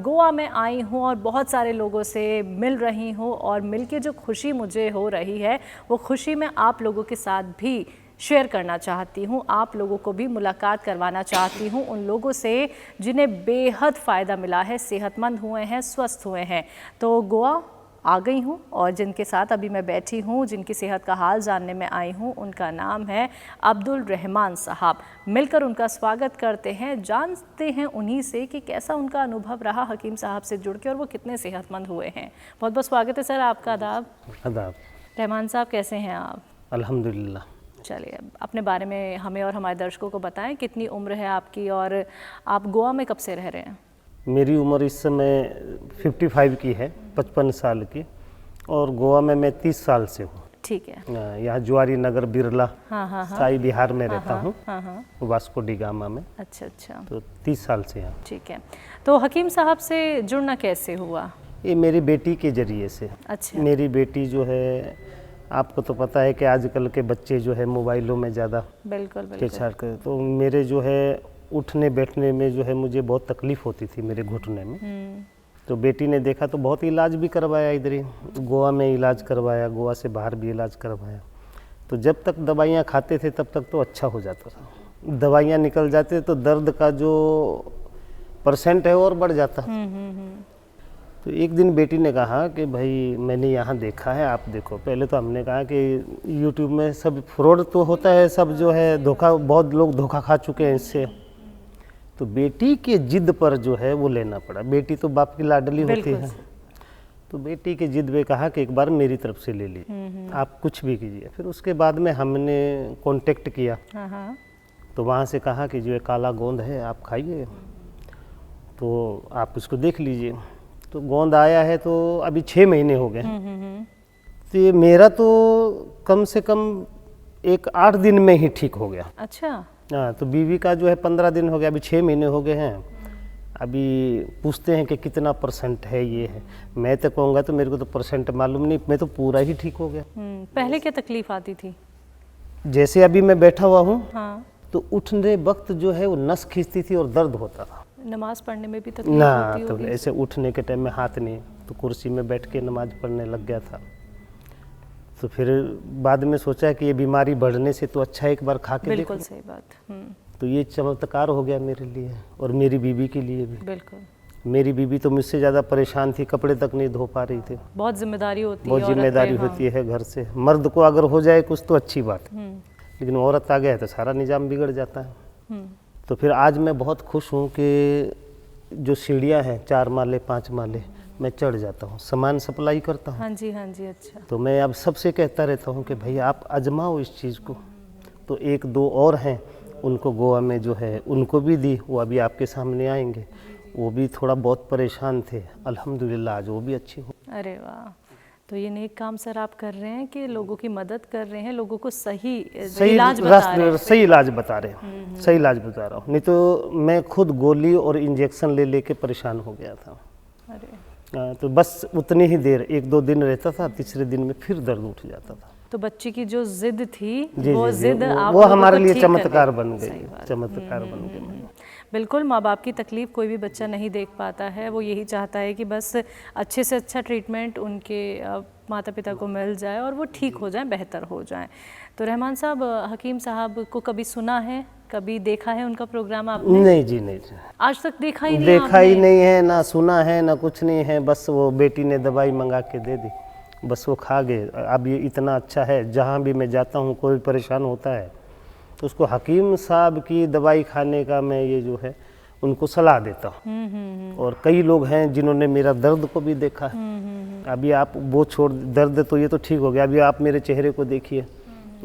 गोवा में आई हूँ और बहुत सारे लोगों से मिल रही हूँ और मिल के जो खुशी मुझे हो रही है वो खुशी मैं आप लोगों के साथ भी शेयर करना चाहती हूँ। आप लोगों को भी मुलाकात करवाना चाहती हूँ उन लोगों से जिन्हें बेहद फ़ायदा मिला है, सेहतमंद हुए हैं, स्वस्थ हुए हैं। तो गोवा आ गई हूँ और जिनके साथ अभी मैं बैठी हूँ, जिनकी सेहत का हाल जानने में आई हूँ, उनका नाम है अब्दुल रहमान साहब। मिलकर उनका स्वागत करते हैं, जानते हैं उन्हीं से कि कैसा उनका अनुभव रहा हकीम साहब से जुड़ के और वो कितने सेहतमंद हुए हैं। बहुत बहुत स्वागत है सर आपका। आदाब। रहमान साहब कैसे हैं आप? अल्हम्दुलिल्लाह। चलिए अपने बारे में हमें और हमारे दर्शकों को बताएं, कितनी उम्र है आपकी और आप गोवा में कब से रह रहे हैं? मेरी उम्र इस समय 55 की है, 55 साल की, और गोवा में मैं 30 साल से हूँ। ठीक है। यहाँ जुआरी नगर बिरला साई बिहार में रहता हूँ, वास्को डी गामा में। अच्छा अच्छा। तो 30 साल से यहाँ। ठीक है। तो हकीम साहब से जुड़ना कैसे हुआ? ये मेरी बेटी के जरिए से। अच्छा। मेरी बेटी जो है, आपको तो पता है कि आजकल के बच्चे जो है मोबाइलों में ज़्यादा छेड़छाड़ करते, तो मेरे जो है उठने बैठने में जो है मुझे बहुत तकलीफ़ होती थी मेरे घुटने में। तो बेटी ने देखा तो बहुत इलाज भी करवाया, इधर ही गोवा में इलाज करवाया, गोवा से बाहर भी इलाज करवाया। तो जब तक दवाइयाँ खाते थे तब तक तो अच्छा हो जाता था, दवाइयाँ निकल जाते तो दर्द का जो % है और बढ़ जाता। तो एक दिन बेटी ने कहा कि भाई मैंने यहाँ देखा है, आप देखो। पहले तो हमने कहा कि यूट्यूब में सब फ्रॉड तो होता है, सब जो है धोखा, बहुत लोग धोखा खा चुके हैं इससे। तो बेटी के जिद पर जो है वो लेना पड़ा। बेटी तो बाप की लाडली होती है, तो बेटी के जिद पे कहा कि एक बार मेरी तरफ से ले लीजिए, आप कुछ भी कीजिए। फिर उसके बाद में हमने कांटेक्ट किया, तो वहाँ से कहा कि जो काला गोंद है आप खाइए, तो आप इसको देख लीजिए। तो गोंद आया है तो अभी 6 महीने हो गए। तो ये मेरा तो कम से कम 8 दिन में ही ठीक हो गया। अच्छा। हाँ, तो बीवी का जो है 15 दिन हो गया, अभी 6 महीने हो गए हैं। अभी पूछते हैं कि कितना % है, ये है। मैं तो कहूँगा तो मेरे को तो % मालूम नहीं, मैं तो पूरा ही ठीक हो गया। पहले क्या तकलीफ आती थी? जैसे अभी मैं बैठा हुआ हूँ, हाँ। तो उठने वक्त जो है वो नस खींचती थी और दर्द होता था। नमाज पढ़ने में भी तकलीफ होती होगी? तो ऐसे उठने के टाइम में हाथ नहीं, तो कुर्सी में बैठ के नमाज पढ़ने लग गया था। तो फिर बाद में सोचा कि ये बीमारी बढ़ने से तो अच्छा एक बार खा के देखो। बिल्कुल सही बात। तो ये चमत्कार हो गया मेरे लिए और मेरी बीवी के लिए भी। बिल्कुल। मेरी बीवी तो मुझसे ज़्यादा परेशान थी, कपड़े तक नहीं धो पा रही थी। बहुत जिम्मेदारी होती है, बहुत जिम्मेदारी होती है घर से। मर्द को अगर हो जाए कुछ तो अच्छी बात है, लेकिन औरत आ गया तो सारा निजाम बिगड़ जाता है। तो फिर आज मैं बहुत खुश हूँ कि जो सीढ़ियाँ हैं 4 माले 5 माले मैं चढ़ जाता हूँ, सामान सप्लाई करता हूँ। हाँ जी हाँ जी। अच्छा। तो मैं अब सबसे कहता रहता हूँ कि भाई आप आजमाओ इस चीज़ को। तो 1-2 और हैं, उनको गोवा में जो है उनको भी दी, वो अभी आपके सामने आएंगे। वो भी थोड़ा बहुत परेशान थे, अल्हम्दुलिल्लाह आज वो भी अच्छी हो। अरे वाह, तो ये नेक काम सर आप कर रहे हैं कि लोगों की मदद कर रहे हैं, लोगों को सही इलाज बता रहे हैं। सही इलाज बता रहे हैं, सही इलाज बता रहा हूँ। नहीं तो मैं खुद गोली और इंजेक्शन ले लेके परेशान हो गया था। अरे। तो बस उतनी ही देर 1-2 दिन रहता था, तीसरे दिन में फिर दर्द उठ जाता था। तो बच्ची की जो जिद थी वो जिद वो हमारे लिए चमत्कार बन गई, चमत्कार बन गई। बिल्कुल, माँ बाप की तकलीफ़ कोई भी बच्चा नहीं देख पाता है। वो यही चाहता है कि बस अच्छे से अच्छा ट्रीटमेंट उनके माता पिता को मिल जाए और वो ठीक हो जाए, बेहतर हो जाए। तो रहमान साहब, हकीम साहब को कभी सुना है, कभी देखा है उनका प्रोग्राम आपने? नहीं जी, नहीं। आज तक देखा ही नहीं? देखा ही नहीं है, ना सुना है, ना कुछ नहीं है। बस वो बेटी ने दवाई मंगा के दे दी, बस वो खा गए। अब ये इतना अच्छा है, जहाँ भी मैं जाता हूँ कोई परेशान होता है तो उसको हकीम साहब की दवाई खाने का मैं ये जो है उनको सलाह देता हूँ। और कई लोग हैं जिन्होंने मेरा दर्द को भी देखा है। अभी आप वो छोड़, दर्द तो ये तो ठीक हो गया, अभी आप मेरे चेहरे को देखिए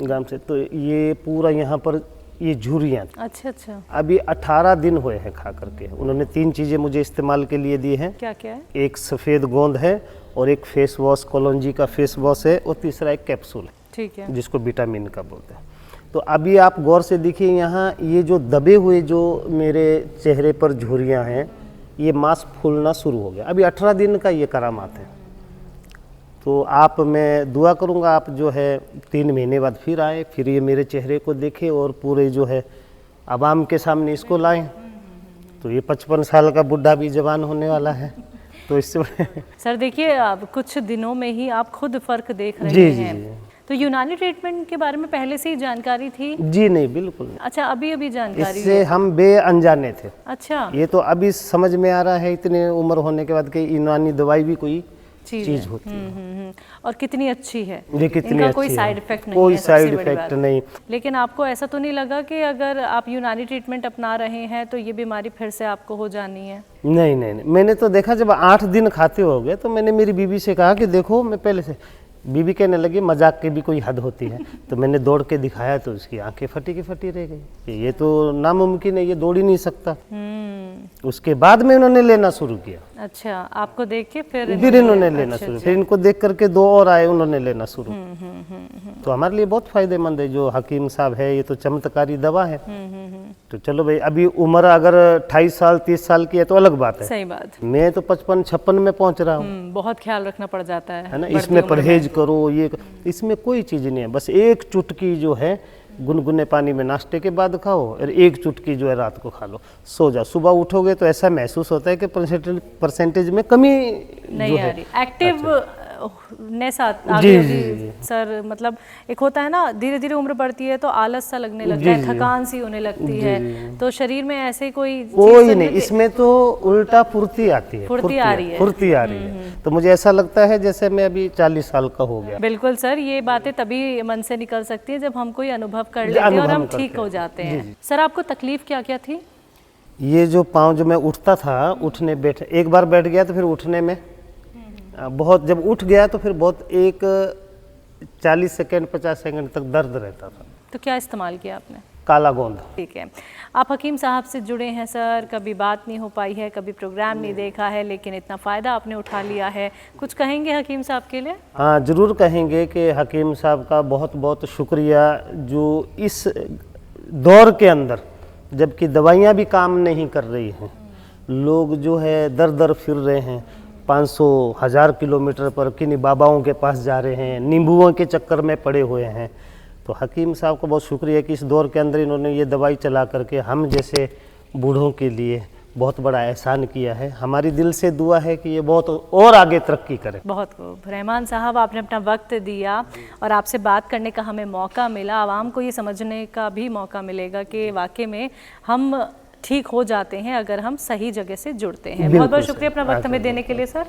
गाम से, तो ये पूरा यहाँ पर ये झुर्रियाँ। अच्छा अच्छा। अभी 18 दिन हुए हैं खा करके। उन्होंने 3 चीज़ें मुझे इस्तेमाल के लिए दी हैं। क्या क्या है? एक सफ़ेद गोंद है और एक फेस वॉश, कोलोंजी का फेस वॉश है, और तीसरा एक कैप्सूल है। ठीक है। जिसको विटामिन का बोलते हैं। तो अभी आप गौर से देखिए, यहाँ ये जो दबे हुए जो मेरे चेहरे पर झुर्रियाँ हैं, ये मांस फूलना शुरू हो गया। अभी 18 दिन का ये करामात है। तो आप, मैं दुआ करूँगा आप जो है 3 महीने बाद फिर आए, फिर ये मेरे चेहरे को देखें और पूरे जो है आवाम के सामने इसको लाएं। तो ये 55 साल का बुढ़ा भी जवान होने वाला है, तो इससे सर देखिए अब कुछ दिनों में ही आप खुद फर्क देख रहे जी हैं। जी। तो यूनानी ट्रीटमेंट के बारे में पहले से ही जानकारी थी? जी नहीं, बिल्कुल नहीं। अच्छा, अभी अभी जानकारी इससे है? हम अनजाने थे। अच्छा, ये तो अभी समझ में आ रहा है इतने उम्र होने के बाद कि यूनानी दवाई भी कोई चीज होती है। और कितनी अच्छी है, ये कितनी इनका अच्छी कोई है। साइड इफेक्ट नहीं कोई है, सबसे साइड बड़ी इफेक्ट बात। नहीं। लेकिन आपको ऐसा तो नहीं लगा कि अगर आप यूनानी ट्रीटमेंट अपना रहे हैं तो ये बीमारी फिर से आपको हो जानी है? नहीं नहीं नहीं, मैंने तो देखा जब 8 दिन खाते हो गए तो मैंने मेरी बीवी से कहा कि देखो, मैं पहले से, बीवी कहने लगी मजाक की भी कोई हद होती है। तो मैंने दौड़ के दिखाया तो उसकी आंखें फटी की फटी रह गई कि ये तो नामुमकिन है, ये दौड़ ही नहीं सकता। उसके बाद में उन्होंने लेना शुरू किया। अच्छा, आपको देख के फिर इन्होंने लेना शुरू, फिर इनको देख करके 2 और आए, उन्होंने लेना शुरू। तो हमारे लिए बहुत फायदेमंद है जो हकीम साहब है, ये तो चमत्कारी दवा है। तो चलो भाई, अभी उम्र अगर 28 साल 30 साल की है तो अलग बात है। सही बात। मैं तो 55-56 में पहुंच रहा हूँ। बहुत ख्याल रखना पड़ जाता है ना, इसमें परहेज करो, ये इसमें कोई चीज नहीं है। बस एक चुटकी जो है गुनगुने पानी में नाश्ते के बाद खाओ, और एक चुटकी जो है रात को खा लो, सो जाओ। सुबह उठोगे तो ऐसा महसूस होता है कि परसेंटेज में कमी नहीं जो आ है रही, एक्टिव नेस आ जी, गई जी, होगी। जी। सर मतलब एक होता है ना, धीरे धीरे उम्र बढ़ती है तो आलस सा लगने लगता है, थकान सी होने लगती है, तो शरीर में ऐसे कोई नहीं, इसमें तो उल्टा फुर्ती आती है, फुर्ती आ रही है, फुर्ती आ रही है। तो मुझे ऐसा लगता है जैसे मैं अभी 40 साल का हो गया। बिल्कुल सर, ये बातें तभी मन से निकल सकती है जब हम कोई अनुभव कर लेते हैं और हम ठीक हो जाते हैं। सर आपको तकलीफ क्या क्या थी? ये जो पाँव जो मैं उठता था, उठने बैठ, एक बार बैठ गया तो फिर उठने में बहुत, जब उठ गया तो फिर बहुत, एक 40 सेकंड 50 सेकंड तक दर्द रहता था। तो क्या इस्तेमाल किया आपने? काला गोंद। ठीक है, आप हकीम साहब से जुड़े हैं सर, कभी बात नहीं हो पाई है, कभी प्रोग्राम नहीं देखा है, लेकिन इतना फ़ायदा आपने उठा लिया है, कुछ कहेंगे हकीम साहब के लिए? हाँ, ज़रूर कहेंगे कि हकीम साहब का बहुत बहुत शुक्रिया, जो इस दौर के अंदर जबकि दवाइयाँ भी काम नहीं कर रही हैं, लोग जो है दर दर फिर रहे हैं, 500-1000 किलोमीटर पर किन्हीं बाबाओं के पास जा रहे हैं, नींबुओं के चक्कर में पड़े हुए हैं। तो हकीम साहब का बहुत शुक्रिया कि इस दौर के अंदर इन्होंने ये दवाई चला करके हम जैसे बूढ़ों के लिए बहुत बड़ा एहसान किया है। हमारी दिल से दुआ है कि ये बहुत और आगे तरक्की करे। बहुत खूब रहमान साहब, आपने अपना वक्त दिया और आपसे बात करने का हमें मौका मिला। आवाम को ये समझने का भी मौका मिलेगा कि वाकई में हम ठीक हो जाते हैं अगर हम सही जगह से जुड़ते हैं। बहुत बहुत शुक्रिया अपना वक्त हमें देने के लिए सर।